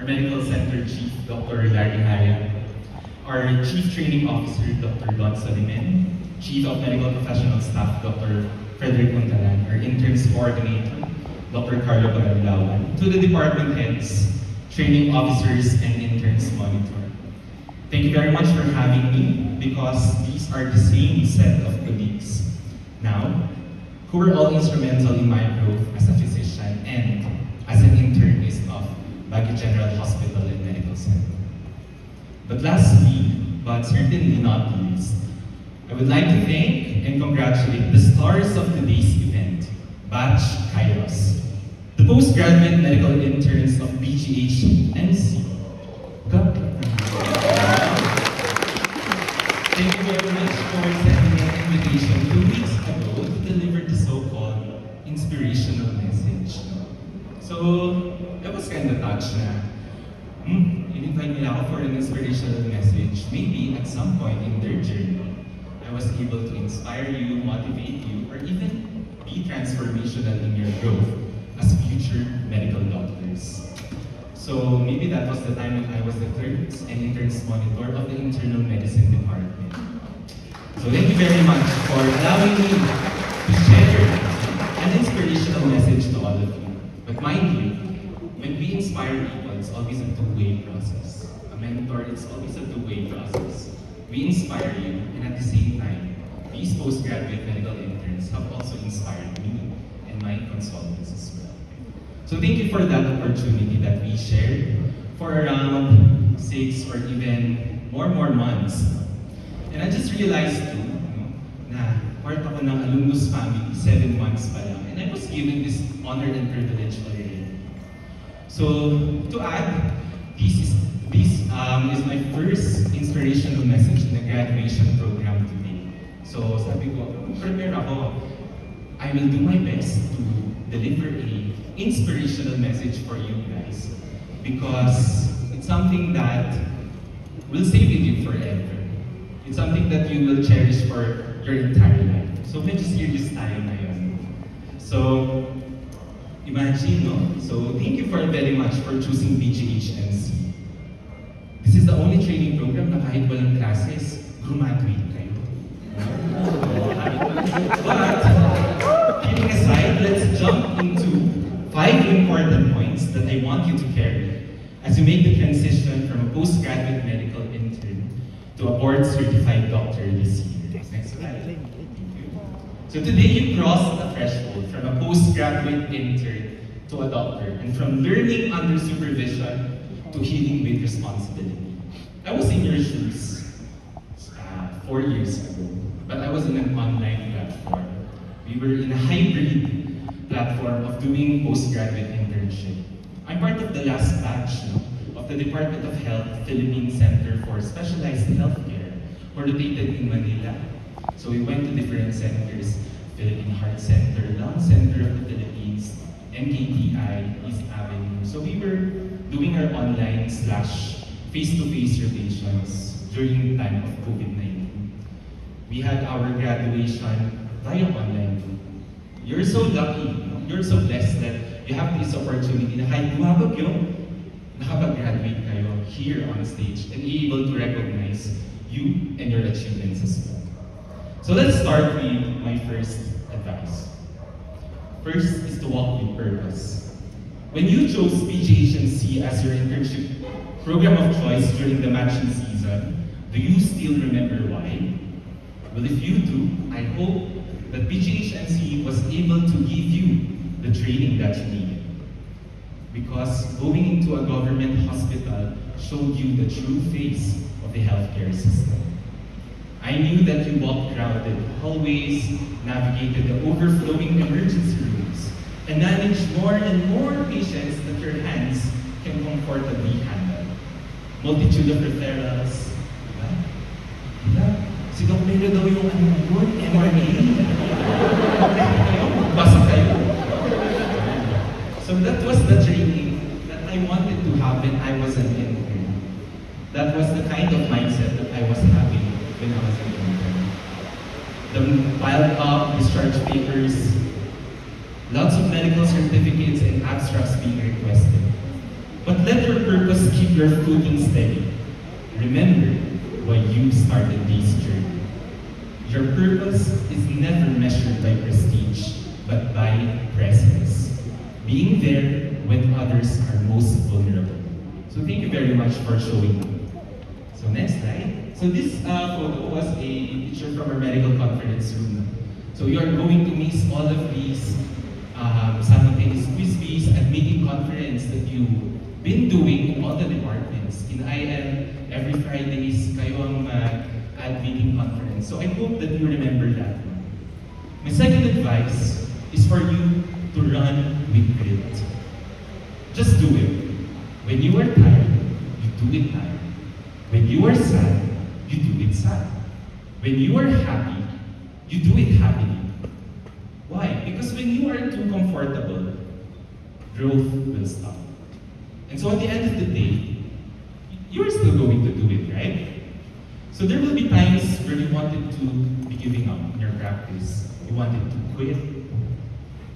Medical Center Chief, Dr. Larry Haya, our Chief Training Officer, Dr. Don Soliman, Chief of Medical Professional Staff, Dr. Frederick Montalan, our Interns Coordinator, Dr. Carlo Pagadilawan, to the department heads, training officers, and interns monitor. Thank you very much for having me, because these are the same set of colleagues now who were all instrumental in my growth as a physician and as an internist of Baguio General Hospital and Medical Center. But lastly, but certainly not least, I would like to thank and congratulate the stars of today's event, Batch Kairos, the postgraduate medical interns of BGH NC. Thank you very much for sending an invitation 2 weeks ago to deliver the so-called inspirational message. So, that was kind of touched na, in-invite nila ako for an inspirational message. Maybe at some point in their journey, I was able to inspire you, motivate you, or even be transformational in your growth as future medical doctors. So maybe that was the time when I was the clerks and interns monitor of the internal medicine department. So thank you very much for allowing me to share an inspirational message to all of you. But mind you, when we inspire people, it's always a two-way process. A mentor, it's always a two-way process. We inspire you, and at the same time, these postgraduate medical interns have also inspired me and my consultants as well. So thank you for that opportunity that we shared for around 6 or even more months. And I just realized too, na part ako ng alumnus family, 7 months pa lang, and I was given this honor and privilege already. So to add, this is my first inspirational message in the graduation program today. So sabi ko, prepare ako. I will do my best to deliver a inspirational message for you guys, because it's something that will stay with you forever. It's something that you will cherish for your entire life. So medyo serious tayo ngayon. So imagine, no? So thank you very much for choosing BGHNC. This is the only training program na kahit walang classes, graduate kayo. But kidding aside, let's jump into 5 important points that I want you to carry as you make the transition from a postgraduate medical intern to a board-certified doctor this year. Next slide. Thank you. So today you crossed the threshold from a postgraduate intern to a doctor, and from learning under supervision to healing with responsibility. I was in your shoes 4 years ago, but I was in an online platform. We were in a hybrid platform of doing postgraduate internship. I'm part of the last batch of the Department of Health Philippine Center for Specialized Healthcare, who are located in Manila. So we went to different centers: Philippine Heart Center, Lung Center of the Philippines, MKTI, East Avenue. So we were doing our online / face-to-face rotations during the time of COVID-19. We had our graduation via online. You're so lucky, you're so blessed that you have this opportunity na kahit bumabag yung nakapag-graduate kayo here on stage and be able to recognize you and your achievements as well. So let's start with my first advice. First is to walk with purpose. When you chose BGHNC as your internship program of choice during the matching season, do you still remember why? Well, if you do, I hope that BGHNC was able to give you the training that you needed. Because going into a government hospital showed you the true face of the healthcare system. I knew that you walked crowded hallways, navigated the overflowing emergency rooms, and managed more and more patients that your hands can comfortably handle. Multitude of referrals, si Doc Melo daw yung MRA. Basta kayo. So that was the training that I wanted to have when I was an intern. That was the kind of mindset that I was having when I was an intern. The piled up discharge papers, lots of medical certificates and abstracts being requested. But let your purpose your footing steady, remember why you started this journey. Your purpose is never measured by prestige, but by presence. Being there when others are most vulnerable. So thank you very much for showing up. So next slide. So this photo was a picture from our medical conference room. So you are going to miss all of these simultaneous quiz bees and meeting conference that you've been doing in all the departments. In IM, every Fridays, kayo ang ad meeting conference. So I hope that you remember that one. My second advice is for you to run with grit. Just do it. When you are tired, you do it tired. When you are sad, you do it sad. When you are happy, you do it happily. Why? Because when you are too comfortable, growth will stop. And so at the end of the day, you are still going to do it, right? So there will be times where you wanted to be giving up in your practice. You wanted to quit.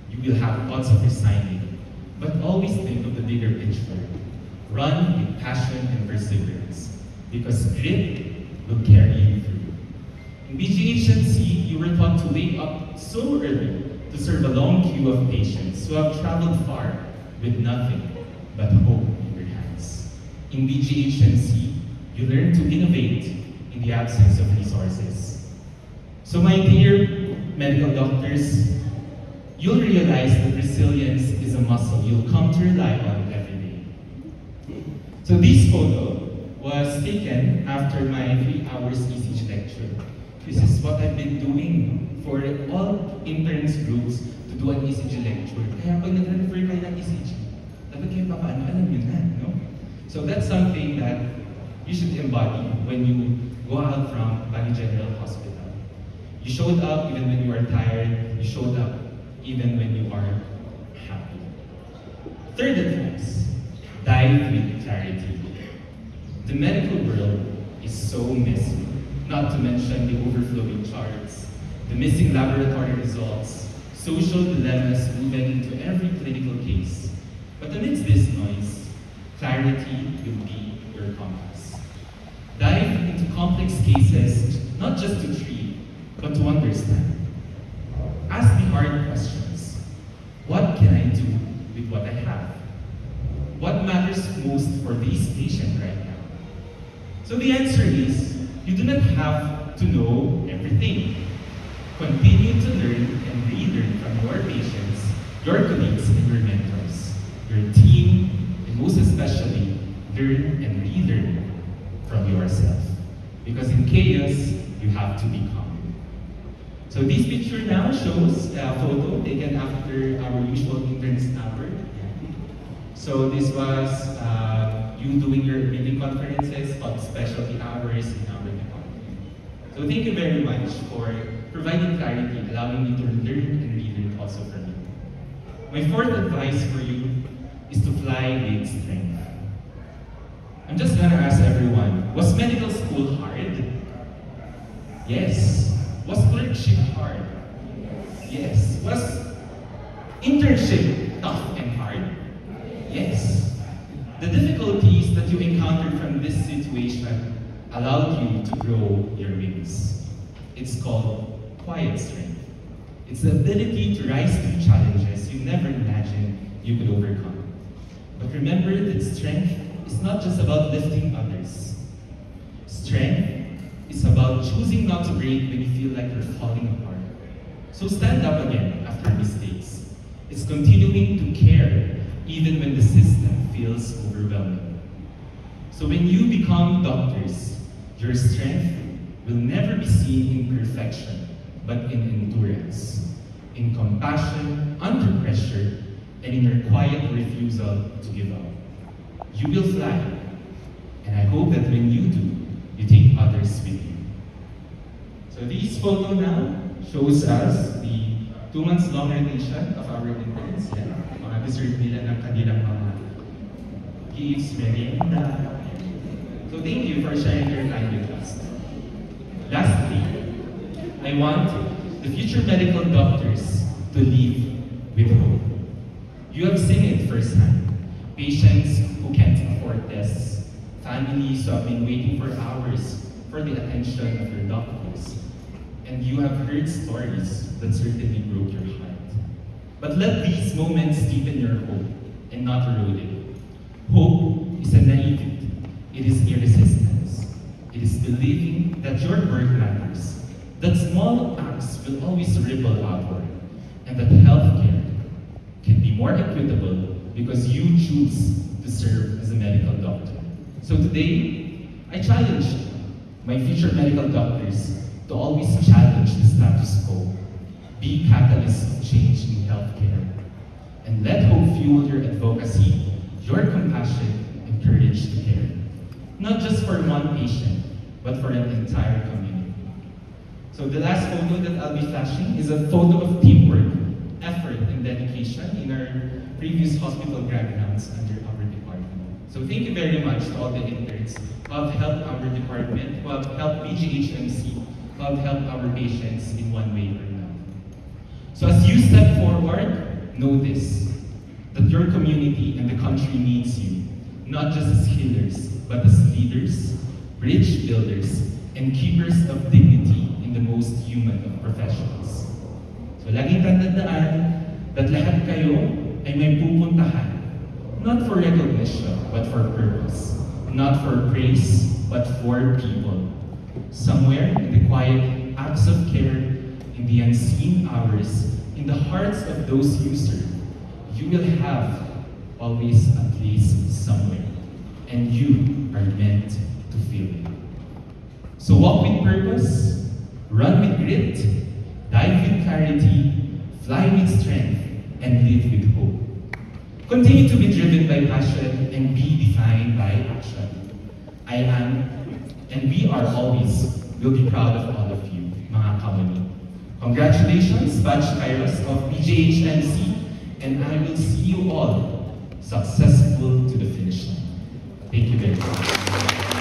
You will have thoughts of resigning. But always think of the bigger picture. Run with passion and perseverance. Because grit will carry you through. In BGHNC, you were taught to wake up so early to serve a long queue of patients who have traveled far with nothing but hope in your hands. In BGHNC, you learn to innovate in the absence of resources. So my dear medical doctors, you'll realize that resilience is a muscle you'll come to rely on every day. So this photo was taken after my 3 hours ECG lecture. This is what I've been doing for all interns groups to do an ECG lecture. Kaya pag nag-refer kayo ng ECG, dapat kayo paano, alam yun na, no? So that's something that you should embody when you go out from Bali General Hospital. You showed up even when you are tired. You showed up even when you are happy. Third advice, dive with clarity. The medical world is so messy, not to mention the overflowing charts, the missing laboratory results, social dilemmas woven into every clinical case. But amidst this noise, clarity will be your compass. Dive into complex cases, not just to treat, but to understand. Ask the hard questions. What can I do with what I have? What matters most for this patient right now? So the answer is, you do not have to know everything. Continue to learn and relearn from your patients, your colleagues, and your mentors, your team, and most especially, learn and relearn from yourself. Because in chaos, you have to be calm. So this picture now shows a photo taken after our usual interns hour. So this was you doing your meeting conferences called specialty hours in our department. So thank you very much for providing clarity, allowing me to learn and relearn also from you. My fourth advice for you is to fly with strength. I'm just gonna ask everyone, was medical school hard? Yes. Was clerkship hard? Yes. Was internship tough and hard? Yes. The difficulties that you encountered from this situation allowed you to grow your wings. It's called quiet strength. It's the ability to rise to challenges you never imagined you could overcome. But remember that strength is not just about lifting others. Strength is about choosing not to break when you feel like you're falling apart. So stand up again after mistakes. It's continuing to care even when the system feels overwhelming. So when you become doctors, your strength will never be seen in perfection, but in endurance, in compassion under pressure, and in your quiet refusal to give up. You will fly, and I hope that when you do, you take others with you. So this photo now shows us the 2 months long rotation of our interns. Mga deserve nila ng kanilang mga gifts, merienda. So thank you for sharing your time with us. Lastly, I want the future medical doctors to live with hope. You have seen it firsthand. Patients who can't afford tests, families who have been waiting for hours for the attention of your doctors. And you have heard stories that certainly broke your heart. But let these moments deepen your hope and not erode it. Hope is a naivety. It is irresistance. It is believing that your work matters, that small acts will always ripple outward, and that healthcare can be more equitable because you choose to serve as a medical doctor. So today, I challenge my future medical doctors to always challenge the status quo, be catalysts of change in healthcare, and let hope fuel your advocacy, your compassion, and courage to care. Not just for one patient, but for an entire community. So the last photo that I'll be flashing is a photo of teamwork, effort, and dedication in our previous hospital grad rounds under our department. So thank you very much to all the interns who have helped our department, who have helped BGHMC, who have helped our patients in one way or another. So as you step forward, know this, that your community and the country needs you, not just as healers, but as leaders, bridge builders, and keepers of dignity in the most human of professions. So laging tandaan that lahat kayo ay may pupuntahan, not for recognition, but for purpose, not for praise, but for people. Somewhere in the quiet acts of care, in the unseen hours, in the hearts of those you serve, you will have always a place somewhere, and you are meant to feel it. So walk with purpose, run with grit, dive with clarity, fly with strength, and live with hope. Continue to be driven by passion and be defined by action. I am, and we are always, will be proud of all of you, mga kamani. Congratulations, Batch Kairos of BGHMC, and I will see you all successful to the finish line. Thank you very much.